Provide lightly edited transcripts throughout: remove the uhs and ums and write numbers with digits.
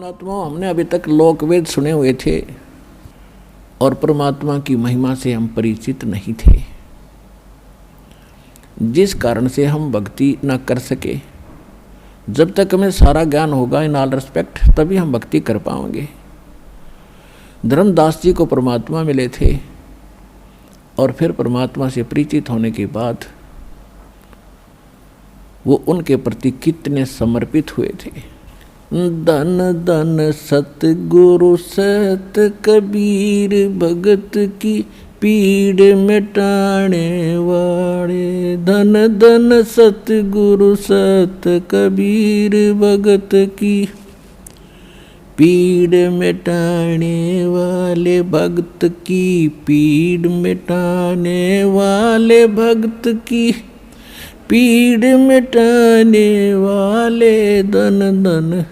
पुण्यात्मा, हमने अभी तक लोकवेद सुने हुए थे और परमात्मा की महिमा से हम परिचित नहीं थे, जिस कारण से हम भक्ति न कर सके। जब तक हमें सारा ज्ञान होगा इन ऑल रिस्पेक्ट, तभी हम भक्ति कर पाएंगे। धर्मदास जी को परमात्मा मिले थे और फिर परमात्मा से परिचित होने के बाद वो उनके प्रति कितने समर्पित हुए थे। धन धन सतगुरु सत कबीर भगत की पीड़ मिटाने वाले। धन धन सतगुरु सत कबीर भगत की पीड़ मिटाने वाले, भक्त की पीड़ मिटाने वाले, भक्त की पीड़ मिटाने वाले। धन धन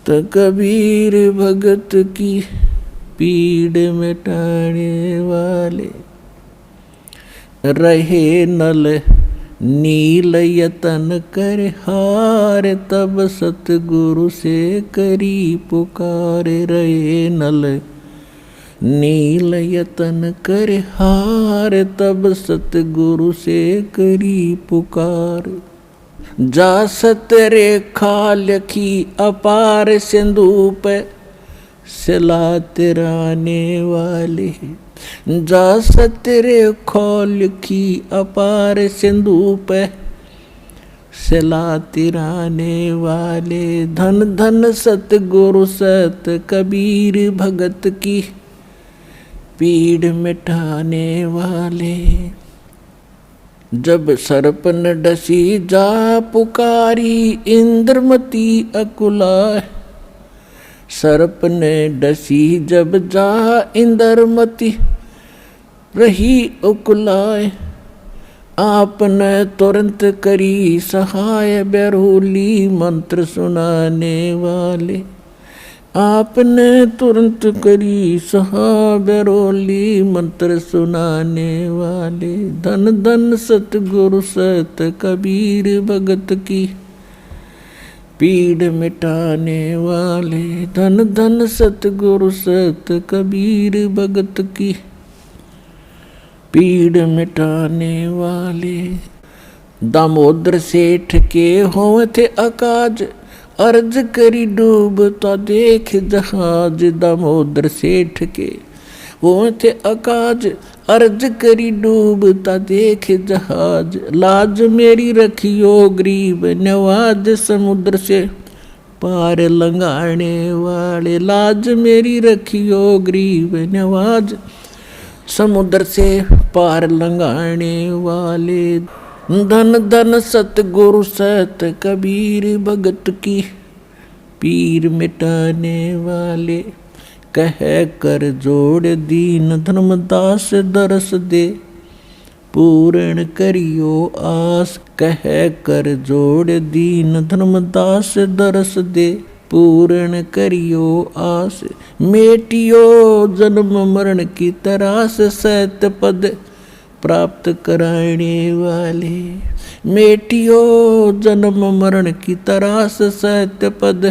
त कबीर भगत की पीड़ मिटाने वाले। रहे नल नील यतन कर हार, तब सतगुरु से करी पुकार। रहे नल नील यतन कर हार, तब सतगुरु से करी पुकार। जा सतरेखा लखी अपार सिंधु पे सिला तिराने वाले। जा सतरेखा लिखी अपार सिंधु पे सिला तिराने वाले। धन धन सतगुरु सत कबीर भगत की पीड़ मिटाने वाले। जब सर्प न डसी जा पुकारी, इंद्रमती अकुलाए। सर्प ने डसी जब जा इंद्रमती रही उकुलाए। आपने तुरंत करी सहाय, बेरोली मंत्र सुनाने वाले। आपने तुरंत करी सहाय, बेरोली मंत्र सुनाने वाले। धन धन सतगुरु सत कबीर भगत की पीड़ मिटाने वाले। धन धन सतगुरु सत कबीर भगत की पीड़ मिटाने वाले। दामोदर सेठ के हों थे अकाज, अर्ज करी डूबता देख जहाज। दामोदर सेठ के हों थे अकाज, अर्ज करी डूबता देख जहाज। लाज मेरी रखियो गरीब नवाज, समुद्र से पार लंघाने वाले। लाज मेरी रखियो गरीब नवाज, समुद्र से पार लंघाने वाले। धन धन सतगुरु सत कबीर भगत की पीर मिटाने वाले। कह कर जोड़ दीन धर्मदास दरस दे, पूर्ण करियो आस। कह कर जोड़ दीन धर्मदास दरस दे, पूर्ण करियो आस। मेटियो जन्म मरण की तरास, सत पद प्राप्त कराने वाले। मेटियो जन्म मरण की तरास, सत्य पद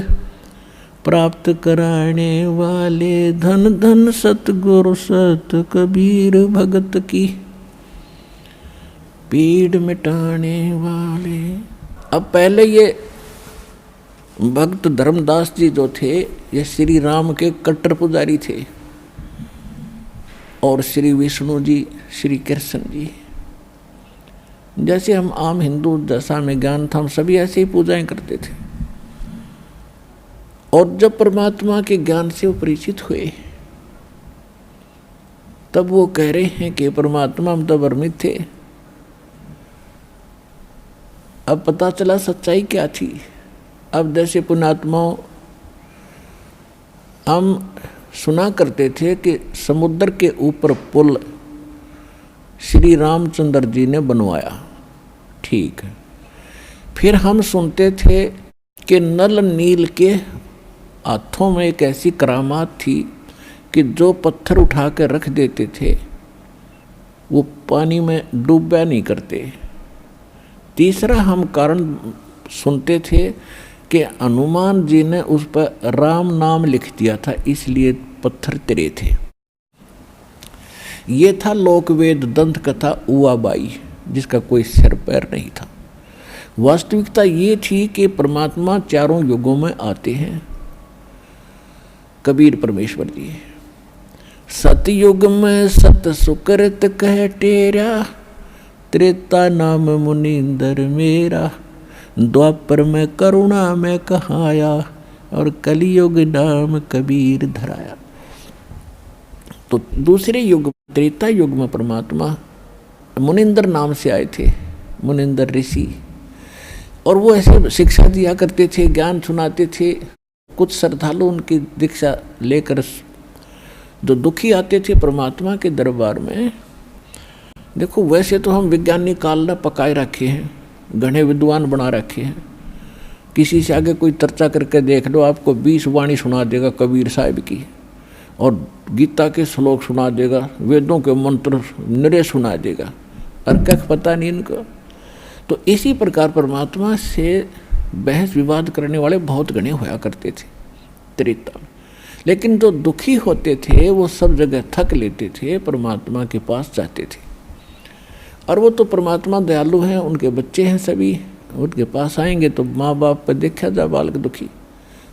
प्राप्त कराने वाले। धन धन सतगुरु सत कबीर भगत की पीड़ मिटाने वाले। अब पहले ये भक्त धर्मदास जी जो थे, ये श्री राम के कट्टर पुजारी थे और श्री विष्णु जी, श्री कृष्ण जी। जैसे हम आम हिंदू दशा में ज्ञान था, हम सभी ऐसे ही पूजाएं करते थे। और जब परमात्मा के ज्ञान से वो परिचित हुए, तब वो कह रहे हैं कि परमात्मा हम तो भ्रमित थे, अब पता चला सच्चाई क्या थी। अब जैसे पुण्यात्माओं, हम सुना करते थे कि समुद्र के ऊपर पुल श्री रामचंद्र जी ने बनवाया, ठीक है। फिर हम सुनते थे कि नल नील के हाथों में एक ऐसी करामात थी कि जो पत्थर उठा कर रख देते थे वो पानी में डूबा नहीं करते। तीसरा हम कारण सुनते थे कि हनुमान जी ने उस पर राम नाम लिख दिया था, इसलिए पत्थर तिरे थे। ये था लोकवेद दंत कथा उआबाई, जिसका कोई सिर पैर नहीं था। वास्तविकता ये थी कि परमात्मा चारों युगों में आते हैं। कबीर परमेश्वर जी, सतयुग में सत सुकृत कह टेरा, त्रेता नाम मुनींदर मेरा, द्वापर में करुणा में कहाया, और कलियुग नाम कबीर धराया। तो दूसरे युग त्रेता युग में परमात्मा मुनिंदर नाम से आए थे, मुनिंदर ऋषि, और वो ऐसे शिक्षा दिया करते थे, ज्ञान सुनाते थे। कुछ श्रद्धालु उनकी दीक्षा लेकर जो दुखी आते थे परमात्मा के दरबार में, देखो वैसे तो हम विज्ञानी काल ने पकाए रखे हैं, घने विद्वान बना रखे हैं, किसी से आगे कोई चर्चा करके देख लो, आपको 20 वाणी सुना देगा कबीर साहिब की, और गीता के श्लोक सुना देगा, वेदों के मंत्र निरे सुना देगा, और कख पता नहीं इनको। तो इसी प्रकार परमात्मा से बहस विवाद करने वाले बहुत घने होया करते थे त्रेता में। लेकिन जो दुखी होते थे वो सब जगह थक लेते थे, परमात्मा के पास जाते थे। और वो तो परमात्मा दयालु हैं, उनके बच्चे हैं सभी, उनके पास आएंगे तो माँ बाप पर देखा जा बालक दुखी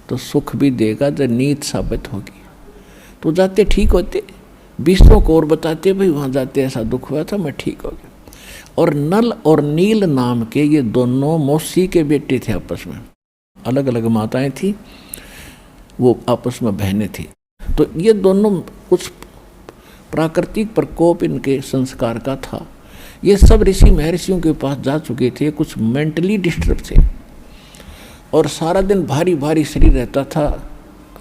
तो सुख भी देगा, जब नीत साबित होगी तो जाते ठीक होते, दूसरों को और बताते भाई वहाँ जाते ऐसा दुख हुआ था, मैं ठीक हो गया। और नल और नील नाम के ये दोनों मौसी के बेटे थे, आपस में अलग अलग माताएं थी, वो आपस में बहनें थी। तो ये दोनों कुछ प्राकृतिक प्रकोप इनके संस्कार का था। ये सब ऋषि महर्षियों के पास जा चुके थे, कुछ मेंटली डिस्टर्ब थे, और सारा दिन भारी भारी शरीर रहता था,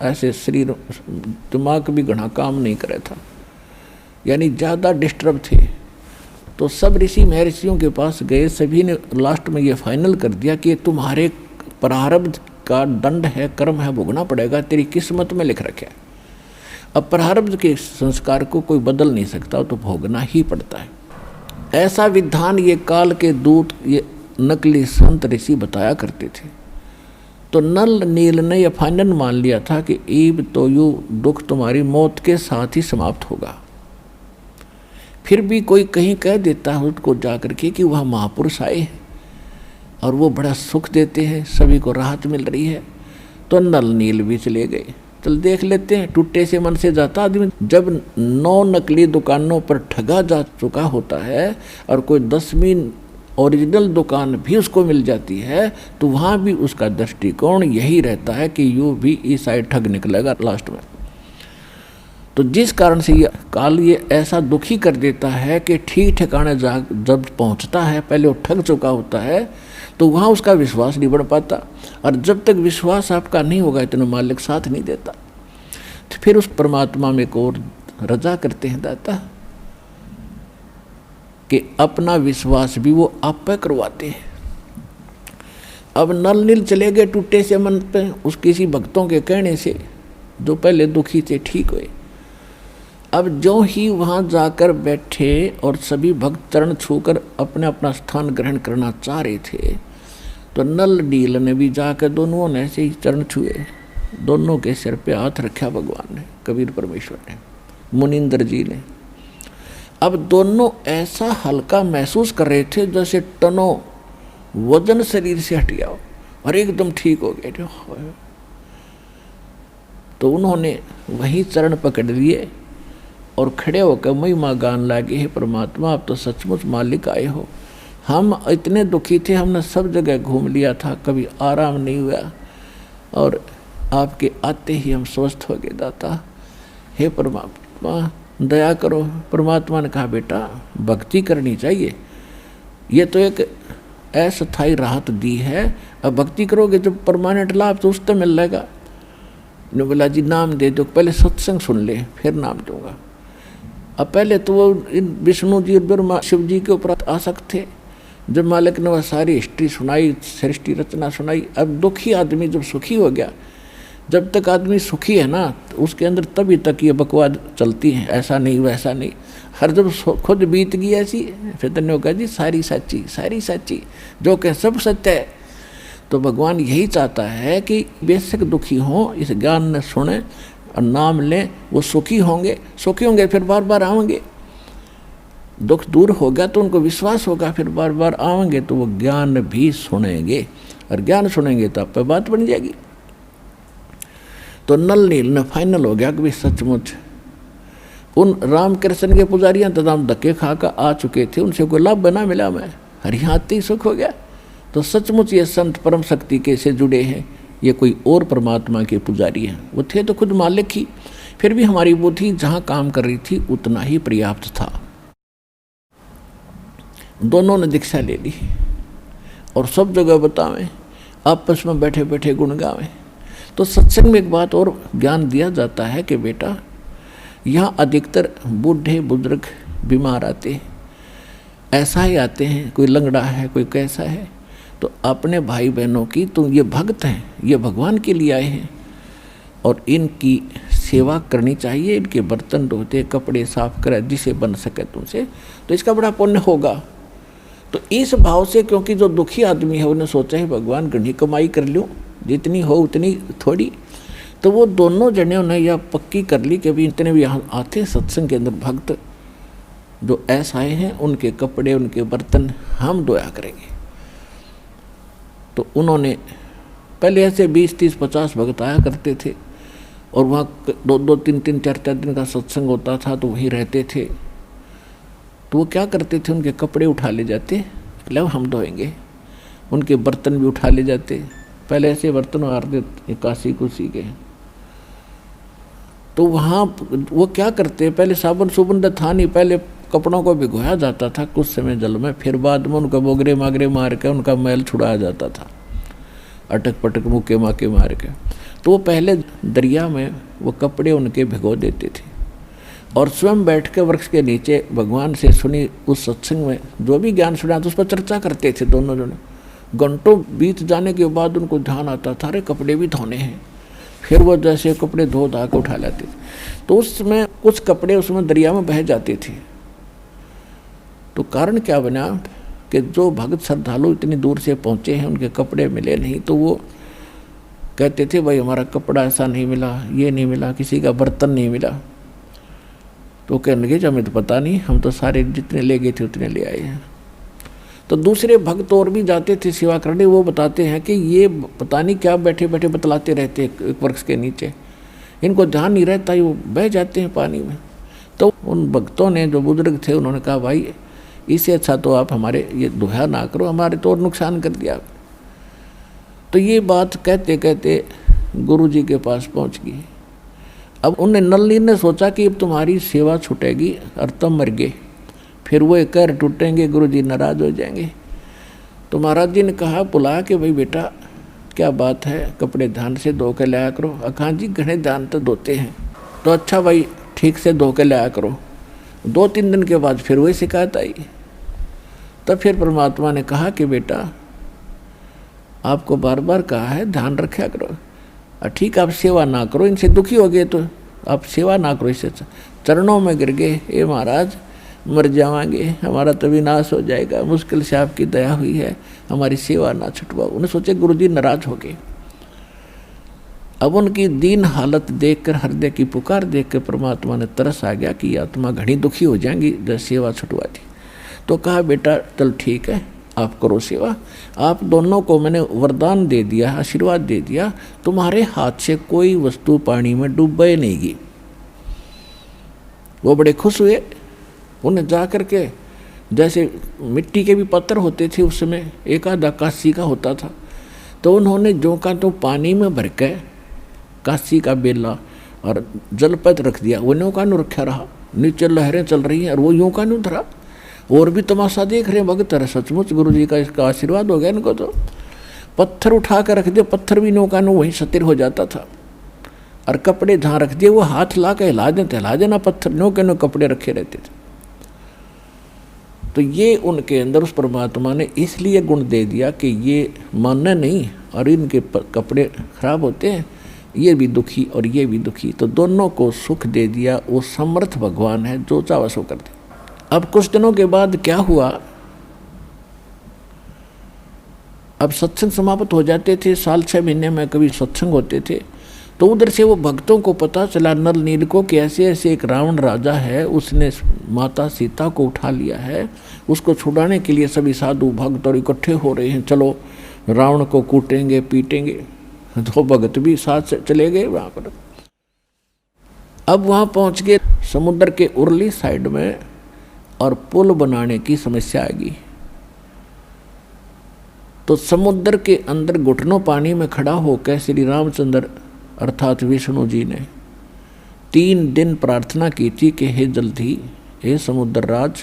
ऐसे शरीर दिमाग भी घना काम नहीं कर रहा था, यानी ज़्यादा डिस्टर्ब थे। तो सब ऋषि महर्षियों के पास गए, सभी ने लास्ट में ये फाइनल कर दिया कि तुम्हारे प्रारब्ध का दंड है, कर्म है, भोगना पड़ेगा, तेरी किस्मत में लिख रखा है। अब प्रारब्ध के संस्कार को कोई बदल नहीं सकता, तो भोगना ही पड़ता है। ऐसा विधान ये काल के दूत, ये नकली संत ऋषि बताया करते थे। तो नल नील ने यह फाइनल मान लिया था कि ईब तो यू दुख तुम्हारी मौत के साथ ही समाप्त होगा। फिर भी कोई कहीं कह देता है उसको जाकर के कि वह महापुरुष आए हैं और वो बड़ा सुख देते हैं, सभी को राहत मिल रही है, तो नल नील भी चले गए। चल देख लेते हैं, टूटे से मन से जाता आदमी। जब 9 नकली दुकानों पर ठगा जा चुका होता है और कोई 10वीं ओरिजिनल दुकान भी उसको मिल जाती है, तो वहाँ भी उसका दृष्टिकोण यही रहता है कि यूँ भी इस साइड ठग निकलेगा लास्ट में। तो जिस कारण से ये काल ये ऐसा दुखी कर देता है कि ठीक ठिकाने जब पहुँचता है, पहले वो ठग चुका होता है, तो वहाँ उसका विश्वास नहीं बढ़ पाता, और जब तक विश्वास आपका नहीं होगा इतना मालिक साथ नहीं देता। तो फिर उस परमात्मा में को रजा करते हैं दाता कि अपना विश्वास भी वो आप पे करवाते हैं। अब नल नील चले गए टूटे से मन पे, उस किसी भक्तों के कहने से जो पहले दुखी थे ठीक हुए। अब जो ही वहाँ जाकर बैठे और सभी भक्त चरण छूकर अपने अपना स्थान ग्रहण करना चाह रहे थे, तो नल नील ने भी जाकर दोनों ने ऐसे ही चरण छुए, दोनों के सिर पे हाथ रखा भगवान ने, कबीर परमेश्वर ने, मुनिंदर जी ने। अब दोनों ऐसा हल्का महसूस कर रहे थे जैसे टनों वजन शरीर से हट गया और एकदम ठीक हो गए। तो उन्होंने वही चरण पकड़ लिए और खड़े होकर महिमा गान लागे, हे परमात्मा आप तो सचमुच मालिक आए हो, हम इतने दुखी थे, हमने सब जगह घूम लिया था, कभी आराम नहीं हुआ, और आपके आते ही हम स्वस्थ हो गए दाता, हे परमात्मा दया करो। परमात्मा ने कहा बेटा भक्ति करनी चाहिए, ये तो एक अस्थायी राहत दी है, अब भक्ति करोगे जब परमानेंट लाभ तो उससे मिल जाएगा। ने बोला जी नाम दे दो, पहले सत्संग सुन ले फिर नाम दूंगा। अब पहले तो वो विष्णु जी ब्रह्मा शिव जी के ऊपर आसक्त थे, जब मालिक ने वह सारी हिस्ट्री सुनाई, सृष्टि रचना सुनाई। अब दुखी आदमी जब सुखी हो गया, जब तक आदमी सुखी है ना तो उसके अंदर तभी तक ये बकवाद चलती है, ऐसा नहीं वैसा नहीं। हर जब खुद बीत गई ऐसी, फिर तो कहा जी सारी सच्ची जो कह सब सत्य है। तो भगवान यही चाहता है कि बेशक दुखी हों, इस ज्ञान ने सुने और नाम लें, वो सुखी होंगे फिर बार बार आएंगे। दुख दूर हो गया तो उनको विश्वास होगा, फिर बार बार आएंगे तो वो ज्ञान भी सुनेंगे, और ज्ञान सुनेंगे तो आप पे बात बन जाएगी। तो नल नील ने फाइनल हो गया कि भी सचमुच उन रामकृष्ण के पुजारियां तमाम धक्के खाकर आ चुके थे, उनसे कोई लाभ बना मिला, मैं हरिहाती सुख हो गया। तो सचमुच ये संत परम शक्ति के से जुड़े हैं, ये कोई और परमात्मा के पुजारी हैं। वो थे तो खुद मालिक ही, फिर भी हमारी बुद्धि जहाँ काम कर रही थी उतना ही पर्याप्त था। दोनों ने दीक्षा ले ली और सब जगह बतावें, आपस में बैठे बैठे गुण गावें। तो सत्संग में एक बात और ज्ञान दिया जाता है कि बेटा यहाँ अधिकतर बूढ़े बुजुर्ग बीमार आते हैं, ऐसा ही आते हैं, कोई लंगड़ा है कोई कैसा है। तो अपने भाई बहनों की, तुम ये भक्त हैं, ये भगवान के लिए आए हैं और इनकी सेवा करनी चाहिए, इनके बर्तन धोते कपड़े साफ करे जिसे बन सके तुमसे, तो इसका बड़ा पुण्य होगा। तो इस भाव से, क्योंकि जो दुखी आदमी है उन्हें सोचा है भगवान घनी कमाई कर लूँ, जितनी हो उतनी थोड़ी, तो वो दोनों जने ने यह पक्की कर ली कि अभी इतने भी यहाँ आते सत्संग के अंदर भक्त जो ऐसा आए हैं, उनके कपड़े उनके बर्तन हम धोया करेंगे। तो उन्होंने पहले ऐसे 20, 30, 50 भक्त आया करते थे और वहाँ 2, 3, 4 दिन का सत्संग होता था, तो वहीं रहते थे। तो वो क्या करते थे, उनके कपड़े उठा ले जाते, ले हम धोएंगे, उनके बर्तन भी उठा ले जाते। पहले ऐसे बर्तन मारते काशी कुशी के, तो वहाँ वो क्या करते, पहले साबुन सुबुन था नहीं, पहले कपड़ों को भिगोया जाता था कुछ समय जल में, फिर बाद में उनका बोगरे मागरे मार के उनका मैल छुड़ाया जाता था, अटक पटक मुक्के माके मार के। तो वो पहले दरिया में वो कपड़े उनके भिगो देते थे और स्वयं बैठ के वृक्ष के नीचे भगवान से सुनी उस सत्संग में जो भी ज्ञान सुना तो उस पर चर्चा करते थे दोनों जने। घंटों बीत जाने के बाद उनको ध्यान आता था, अरे कपड़े भी धोने हैं। फिर वो जैसे कपड़े धो धा के उठा लाते थे, तो उसमें कुछ कपड़े उसमें दरिया में बह जाते थे। तो कारण क्या बना कि जो भक्त श्रद्धालु इतनी दूर से पहुँचे हैं उनके कपड़े मिले नहीं, तो वो कहते थे भाई हमारा कपड़ा ऐसा नहीं मिला, ये नहीं मिला, किसी का बर्तन नहीं मिला। तो कहने लगे हमें तो पता नहीं, हम तो सारे जितने ले गए थे उतने ले आए हैं। तो दूसरे भक्त और भी जाते थे सेवा करने, वो बताते हैं कि ये पता नहीं क्या बैठे बैठे बतलाते रहते एक वृक्ष के नीचे, इनको ध्यान नहीं रहता, वो बह जाते हैं पानी में। तो उन भक्तों ने, जो बुजुर्ग थे, उन्होंने कहा भाई इससे अच्छा तो आप हमारे ये दोहा ना करो, हमारे तो और नुकसान कर दिया। तो ये बात कहते कहते गुरु जी के पास पहुंच गई। अब उन्हें नलिनी ने सोचा कि अब तुम्हारी सेवा छूटेगी और तुम मर गए, फिर वो कर टूटेंगे, गुरु जी नाराज हो जाएंगे। तो महाराज जी ने कहा बुला के, भाई बेटा क्या बात है, कपड़े ध्यान से धो के लाया करो। अखा जी घने ध्यान तो धोते हैं। तो अच्छा भाई ठीक से धो के लाया करो। 2-3 दिन के बाद फिर वही शिकायत आई। तब फिर परमात्मा ने कहा कि बेटा आपको बार बार कहा है ध्यान रखा करो, ठीक आप सेवा ना करो, इनसे दुखी हो गए तो आप सेवा ना करो, इससे चरणों में गिर गए, ए महाराज मर जावांगे, हमारा तो विनाश हो जाएगा, मुश्किल से आपकी दया हुई है, हमारी सेवा ना छुटवाओ। उन्हें सोचे गुरुजी नाराज हो गए। अब उनकी दीन हालत देखकर, हृदय की पुकार देखकर परमात्मा ने तरस आ गया कि आत्मा घनी दुखी हो जाएंगी जब सेवा छुटवा दी। तो कहा बेटा चल ठीक है आप करो सेवा, आप दोनों को मैंने वरदान दे दिया, आशीर्वाद दे दिया, तुम्हारे हाथ से कोई वस्तु पानी में डूबे नहीं गी। वो बड़े खुश हुए। उन्हें जा कर के, जैसे मिट्टी के भी पत्थर होते थे उस समय, एक आधा काशी का होता था, तो उन्होंने जो का तो पानी में भर के काशी का बेला और जलपत रख दिया, वो न्यों का न्यू रखा रहा, नीचे लहरें चल रही हैं और वो यूं का न्यू धरा, और भी तमाशा देख रहे हैं भगत। सचमुच गुरु जी का इसका आशीर्वाद हो गया इनको। तो पत्थर उठा कर रख दिया, पत्थर भी न्यों का न्यू वहीं स्थिर हो जाता था, और कपड़े जहाँ रख दिए वो हाथ ला के हिला देना, पत्थर न्यों के न्यू कपड़े रखे रहते थे। तो ये उनके अंदर उस परमात्मा ने इसलिए गुण दे दिया कि ये मानना नहीं, और इनके कपड़े खराब होते हैं, ये भी दुखी और ये भी दुखी, तो दोनों को सुख दे दिया। वो समर्थ भगवान है, जो चाहे सो कर दे। अब कुछ दिनों के बाद क्या हुआ, अब सत्संग समाप्त हो जाते थे, साल 6 महीने में कभी सत्संग होते थे, तो उधर से वो भक्तों को पता चला नल नील को कि ऐसे ऐसे एक रावण राजा है, उसने माता सीता को उठा लिया है, उसको छुड़ाने के लिए सभी साधु भक्त और इकट्ठे हो रहे हैं, चलो रावण को कूटेंगे पीटेंगे। तो भगत भी साथ से चले गए वहाँ पर। अब वहाँ पहुँच गए समुद्र के उरली साइड में, और पुल बनाने की समस्या आ गई। तो समुद्र के अंदर घुटनों पानी में खड़ा होकर श्री रामचंद्र अर्थात विष्णु जी ने 3 दिन प्रार्थना की थी कि हे जल्दी, हे समुद्र राज,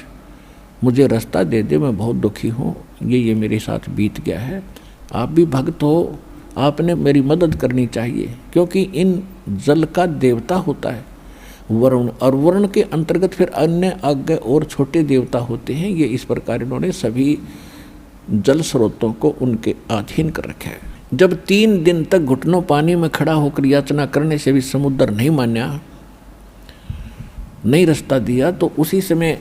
मुझे रास्ता दे दे, मैं बहुत दुखी हूँ, ये मेरे साथ बीत गया है, आप भी भक्त हो, आपने मेरी मदद करनी चाहिए, क्योंकि इन जल का देवता होता है वरुण, और वरुण के अंतर्गत फिर अन्य आगे और छोटे देवता होते हैं। ये इस प्रकार इन्होंने सभी जल स्रोतों को उनके अधीन कर रखा है। जब 3 दिन तक घुटनों पानी में खड़ा होकर याचना करने से भी समुद्र नहीं मान्या, नहीं रास्ता दिया, तो उसी समय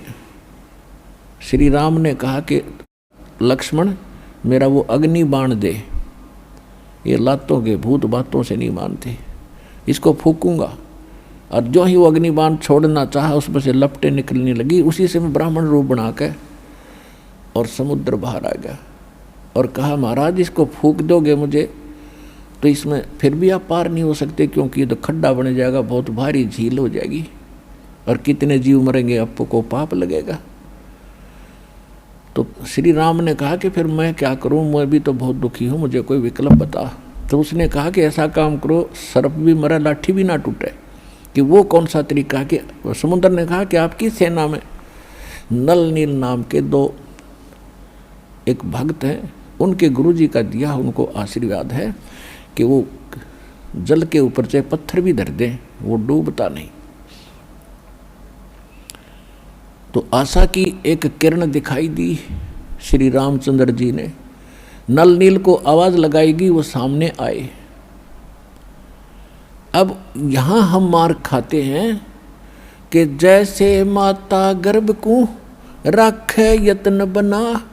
श्री राम ने कहा कि लक्ष्मण, मेरा वो अग्नि बाण दे, ये लातों के भूत बातों से नहीं मानते, इसको फूकूंगा। और जो ही वो अग्नि बाण छोड़ना चाहा, उसमें से लपटें निकलने लगी। उसी समय ब्राह्मण रूप बना के और समुद्र बाहर आ गया और कहा, महाराज इसको फूक दोगे मुझे तो इसमें फिर भी आप पार नहीं हो सकते, क्योंकि ये तो खड्डा बन जाएगा, बहुत भारी झील हो जाएगी और कितने जीव मरेंगे, आपको पाप लगेगा। तो श्री राम ने कहा कि फिर मैं क्या करूं, मैं भी तो बहुत दुखी हूं, मुझे कोई विकल्प बता। तो उसने कहा कि ऐसा काम करो, सर्प भी मरे लाठी भी ना टूटे। कि वो कौन सा तरीका? कि समुद्र ने कहा कि आपकी सेना में नल नील नाम के 2 एक भक्त हैं, उनके गुरुजी का दिया उनको आशीर्वाद है कि वो जल के ऊपर से पत्थर भी धर दें, वो डूबता नहीं। तो आशा की एक किरण दिखाई दी श्री रामचंद्र जी ने, नल नील को आवाज लगाएगी, वो सामने आए। अब यहाँ हम मार खाते हैं कि जैसे माता गर्भ को राखे यत्न बना,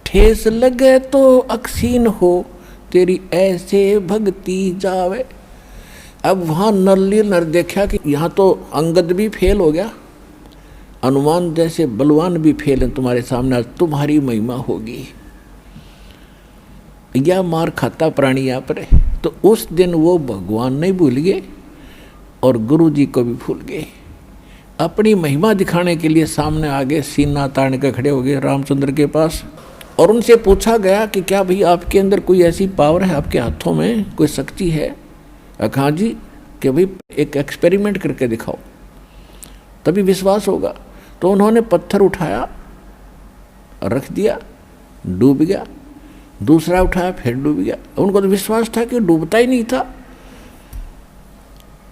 ठेस लगे तो अक्षीण हो, तेरी ऐसे भक्ति जावे। अब वहाँ नल्ली नर देखा कि यहाँ तो अंगद भी फेल हो गया, हनुमान जैसे बलवान भी फेल हैं तुम्हारे सामने, आज तुम्हारी महिमा होगी। यह मार खाता प्राणी यहाँ पर है। तो उस दिन वो भगवान नहीं भूल गए और गुरु जी को भी भूल गए। अपनी महिमा दिखाने के लिए सामने आगे सीना तान के खड़े हो गए रामचंद्र के पास, और उनसे पूछा गया कि क्या भाई आपके अंदर कोई ऐसी पावर है, आपके हाथों में कोई शक्ति है? हाँ जी, कि भाई एक एक्सपेरिमेंट करके दिखाओ तभी विश्वास होगा। तो उन्होंने पत्थर उठाया, रख दिया, डूब गया, दूसरा उठाया फिर डूब गया। उनको तो विश्वास था कि डूबता ही नहीं था।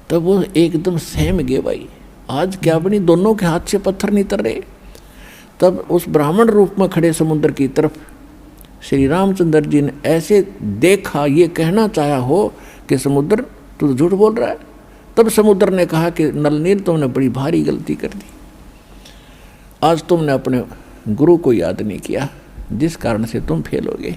तब वो एकदम सहम गए, भाई आज क्या बनी, दोनों के हाथ से पत्थर नहीं तर रहे। तब उस ब्राह्मण रूप में खड़े समुद्र की तरफ श्री रामचंद्र जी ने ऐसे देखा, ये कहना चाहा हो कि समुद्र तू तो झूठ बोल रहा है। तब समुद्र ने कहा कि नलनील तुमने बड़ी भारी गलती कर दी, आज तुमने अपने गुरु को याद नहीं किया, जिस कारण से तुम फेल हो गए।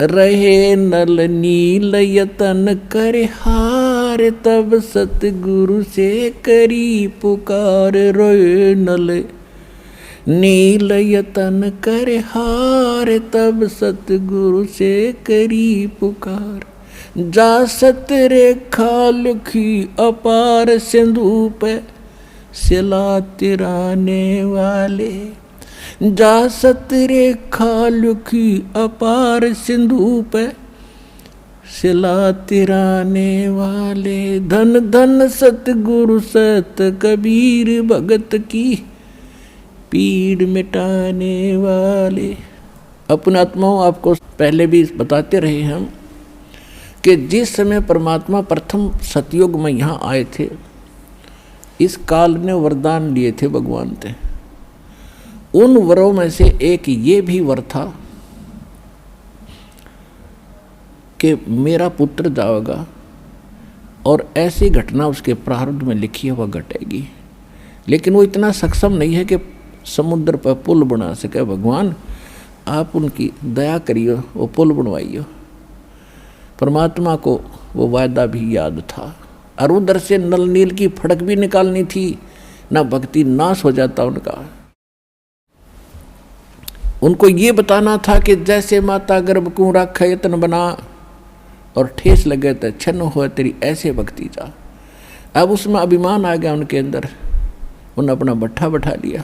रहे नल नील यतन कर हार, तब सतगुरु से करी पुकार। रोए नल नील यतन कर हार, तब सतगुरु से करी पुकार। जा सत रेखा लिखी अपार, सिंधु पे सिला तिराने वाले। जा सत रेखा लिखी अपार, सिंधु पे सिला तिराने वाले। धन धन सतगुरु सत कबीर, भगत की पीड़ मिटाने वाले। अपने आत्माओं, आपको पहले भी बताते रहे हम कि जिस समय परमात्मा प्रथम सतयुग में यहाँ आए थे, इस काल ने वरदान लिए थे भगवान से। उन वरों में से एक ये भी वर था कि मेरा पुत्र जाएगा और ऐसी घटना उसके प्रारब्ध में लिखी है वह घटेगी। लेकिन वो इतना सक्षम नहीं है कि समुद्र पर पुल बना सके। भगवान आप उनकी दया करियो, वो पुल बनवाइयो। परमात्मा को वो वायदा भी याद था, और उधर से नल नील की फड़क भी निकालनी थी, ना भक्ति नाश हो जाता उनका। उनको ये बताना था कि जैसे माता गर्भ को रख यत्न बना और ठेस लगे तो छन्न हो तेरी ऐसे भक्ति जा। अब उसमें अभिमान आ गया उनके अंदर, उन्होंने अपना भट्ठा बैठा लिया।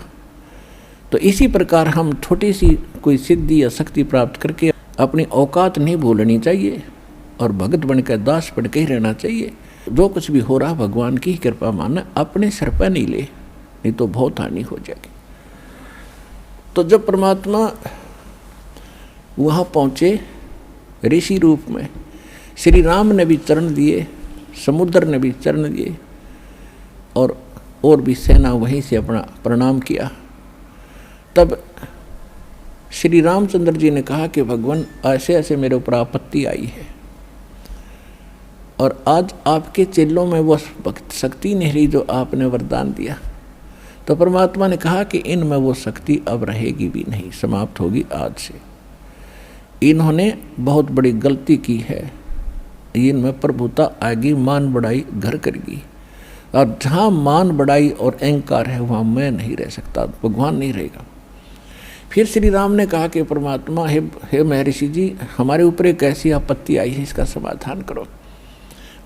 तो इसी प्रकार हम छोटी सी कोई सिद्धि या शक्ति प्राप्त करके अपनी औकात नहीं भूलनी चाहिए और भगत बनकर दास बन के ही रहना चाहिए। जो कुछ भी हो रहा भगवान की कृपा माना, अपने सिर पर नहीं ले, नहीं तो बहुत हानि हो जाएगी। तो जब परमात्मा वहाँ पहुँचे ऋषि रूप में, श्री राम ने भी चरण दिए, समुद्र ने भी चरण दिए, और भी सेना वहीं से अपना प्रणाम किया। तब श्री रामचंद्र जी ने कहा कि भगवान ऐसे ऐसे मेरे ऊपर आपत्ति आई है, और आज आपके चेलों में वो भक्त शक्ति नहीं रही जो आपने वरदान दिया। तो परमात्मा ने कहा कि इनमें वो शक्ति अब रहेगी भी नहीं, समाप्त होगी आज से। इन्होंने बहुत बड़ी गलती की है, इनमें प्रभुता आएगी, मान बढ़ाई घर करेगी, और जहाँ मान बढ़ाई और अहंकार है वहाँ मैं नहीं रह सकता, भगवान नहीं रहेगा। फिर श्री राम ने कहा कि परमात्मा हे महर्षि जी, हमारे ऊपर एक ऐसी आपत्ति आई है, इसका समाधान करो।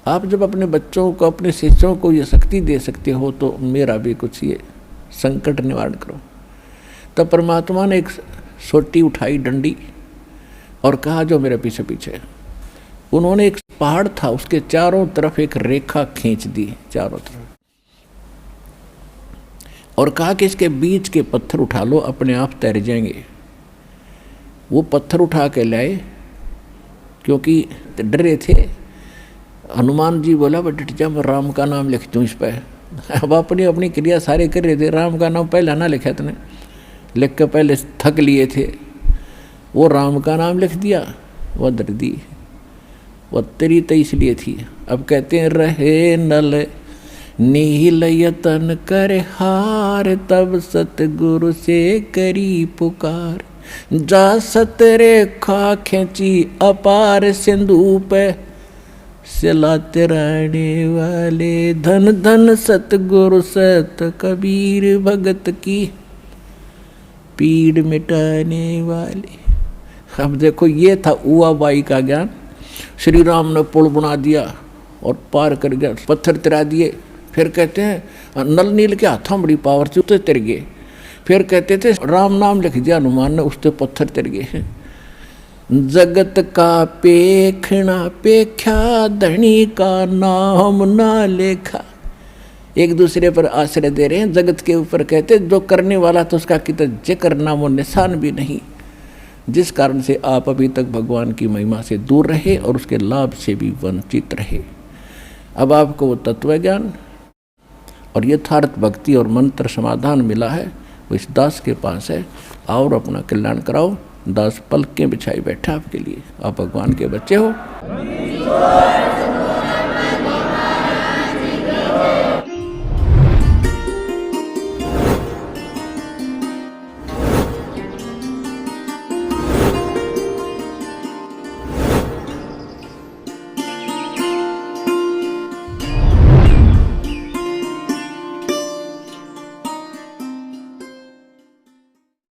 आप जब अपने बच्चों को, अपने शिष्यों को ये शक्ति दे सकते हो, तो मेरा भी कुछ ये संकट निवारण करो। तब परमात्मा ने एक सोटी उठाई, डंडी, और कहा जो मेरे पीछे पीछे। उन्होंने एक पहाड़ था, उसके चारों तरफ एक रेखा खींच दी चारों तरफ, और कहा कि इसके बीच के पत्थर उठा लो, अपने आप तैर जाएंगे। वो पत्थर उठा के लाए, क्योंकि डरे थे। हनुमान जी बोला बट जब राम का नाम लिखती हूँ इस पर। अब अपनी अपनी क्रिया सारे कर रहे थे, राम का नाम पहले ना लिखा तूने, लिख के पहले थक लिए थे, वो राम का नाम लिख दिया, वह दर्दी वो तेरी तो इसलिए थी। अब कहते हैं रहे नल नील यतन कर हार, तब सतगुरु से करी पुकार, जा सत रेखा खींची अपार सिंधु पे, सिलाते रहने वाले धन धन सतगुरु सत कबीर, भगत की पीड़ मिटाने वाले। अब देखो ये था उआ बाई का ज्ञान। श्री राम ने पुल बना दिया और पार कर गया, पत्थर तिरा दिए। फिर कहते हैं नल नील के हाथों बड़ी पावर थी, उससे तिर गए। फिर कहते थे राम नाम लिख दिया हनुमान ने, उससे पत्थर तिर गए। जगत का पेखना पेख्या, धनी का नाम ना लेखा। एक दूसरे पर आश्रय दे रहे हैं जगत के ऊपर। कहते जो करने वाला तो उसका कितना जिक्र नाम और निशान भी नहीं, जिस कारण से आप अभी तक भगवान की महिमा से दूर रहे और उसके लाभ से भी वंचित रहे। अब आपको वो तत्व ज्ञान और यथार्थ भक्ति और मंत्र समाधान मिला है, वो इस दास के पास है। और अपना कल्याण कराओ। दास पलकें बिछाई बैठा आपके लिए, आप भगवान के बच्चे हो।